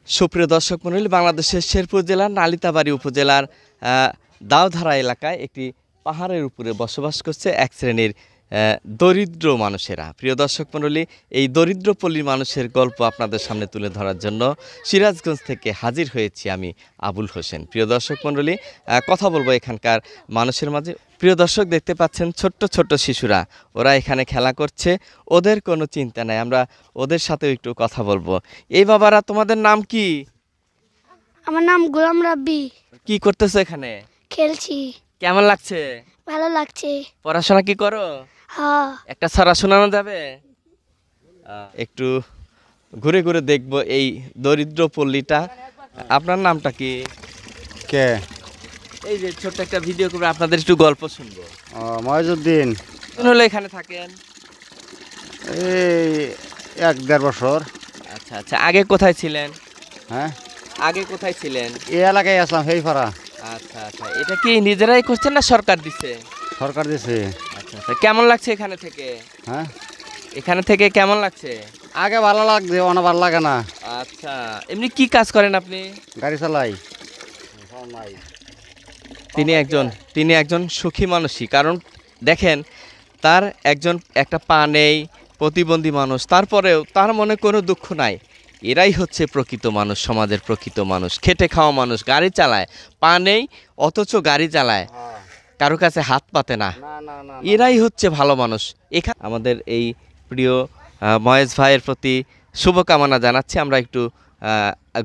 সুপ্রিয় দর্শক মণ্ডলী, বাংলাদেশের শেরপুর জেলার নালিতাবাড়ী উপজেলার দাওধারা এলাকায় একটি পাহাড়ের উপরে বসবাস করছে এক শ্রেণীর দরিদ্র মানুষেরা। প্রিয় দর্শক মণ্ডলী, এই দরিদ্র পল্লীর মানুষের গল্প আপনাদের সামনে তুলে ধরার জন্য সিরাজগঞ্জ থেকে হাজির হয়েছি আমি আবুল হোসেন। প্রিয় দর্শক মণ্ডলী, কথা বলবো এখানকার মানুষের মাঝে। প্রিয় দর্শক, দেখতে পাচ্ছেন ছোট্ট ছোট্ট শিশুরা, ওরা এখানে খেলা করছে, ওদের কোনো চিন্তা নাই। আমরা ওদের সাথেও একটু কথা বলবো। এই বাবারা, তোমাদের নাম কি? আমার নাম গোলাম রাব্বি। কি করতেছো এখানে? খেলছি। কেমন লাগছে? ভালো লাগছে। পড়াশোনা কি করো? হ্যাঁ। একটা ছড়া শোনানো যাবে? একটু ঘুরে ঘুরে দেখবো এই দরিদ্র পল্লীটা। আপনার নামটা কি? কে? এই যে ছোট্ট একটা ভিডিও করে আপনাদের একটু গল্প শুনবো। মহিজুদ্দিন। কোন হলে এখানে থাকেন? এই 1-1.5 বছর। আচ্ছা আচ্ছা, আগে কোথায় ছিলেন? হ্যাঁ, আগে কোথায় ছিলেন? এই এলাকায় আসলাম, হেইপাড়া। আচ্ছা আচ্ছা, এটা কি নিজেরাই করছেন না সরকার দিছে? সরকার দিছে। আচ্ছা আচ্ছা, কেমন লাগছে এখানে থেকে? হ্যাঁ, এখানে থেকে কেমন লাগছে? আগে ভালো লাগছে, অনেক ভালো লাগে না। আচ্ছা, এমনি কি কাজ করেন আপনি? গাড়ি চালাই। তিনি একজন সুখী মানুষই, কারণ দেখেন, তার একটা পা নেই, প্রতিবন্ধী মানুষ, তারপরেও তার মনে কোনো দুঃখ নাই। এরাই হচ্ছে প্রকৃত মানুষ, সমাজের প্রকৃত মানুষ, খেটে খাওয়া মানুষ। গাড়ি চালায়, পা নেই অথচ গাড়ি চালায়, কারো কাছে হাত পাতে না। এরাই হচ্ছে ভালো মানুষ। এখানে আমাদের এই প্রিয় মহেশ ভাইয়ের প্রতি শুভকামনা জানাচ্ছি। আমরা একটু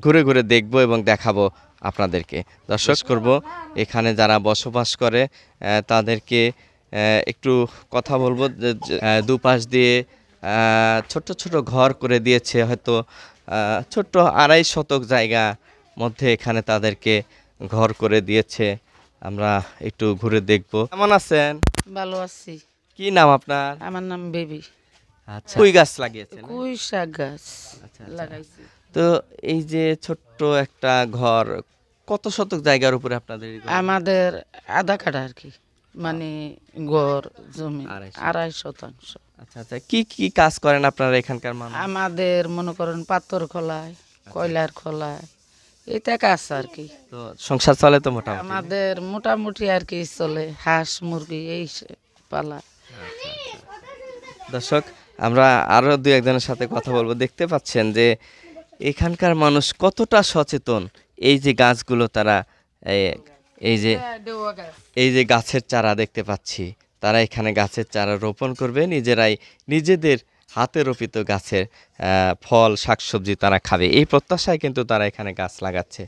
ঘুরে ঘুরে দেখব এবং দেখাবো আপনাদেরকে। দর্শক করব এখানে যারা বসবাস করে তাদেরকে একটু কথা বলবো। দুপাশ দিয়ে ছোট ছোট ঘর করে দিয়েছে, হয়তো ছোট্ট 2.5 শতক জায়গা মধ্যে এখানে তাদেরকে ঘর করে দিয়েছে। আমরা একটু ঘুরে দেখব। কেমন আছেন? ভালো আছি। কি নাম আপনার? আমার নাম বেবি। আচ্ছা, কুই গাছ লাগিয়েছেন? কুই শাক গাছ আচ্ছা লাগাইছি। তো এই যে ছোট্ট একটা ঘর, কত শতক জায়গার উপরে আপনাদের এই ঘর? আমাদের আধা কাঠা আর কি, মানে গড় জমি 2.5 শতাংশ। আচ্ছা আচ্ছা, কি কি কাজ করেন আপনারা এখানকার মানুষ? আমাদের মনে করেন পাথর খোলায়, কয়লার খোলায়, এটা কাজ আর কি। তো সংসার চলে তো মোটামুটি? আমাদের মোটামুটি আর কি চলে, হাঁস মুরগি এই পালা। দর্শক, আমরা আরো 2-1 জনের সাথে কথা বলবো। দেখতে পাচ্ছেন যে এখানকার মানুষ কতটা সচেতন। এই যে গাছগুলো তারা এই যে গাছের চারা দেখতে পাচ্ছি, তারা এখানে গাছের চারা রোপণ করবে, নিজেদের হাতে রোপিত গাছের ফল শাকসবজি তারা খাবে, এই প্রত্যাশায় কিন্তু তারা এখানে গাছ লাগাচ্ছে।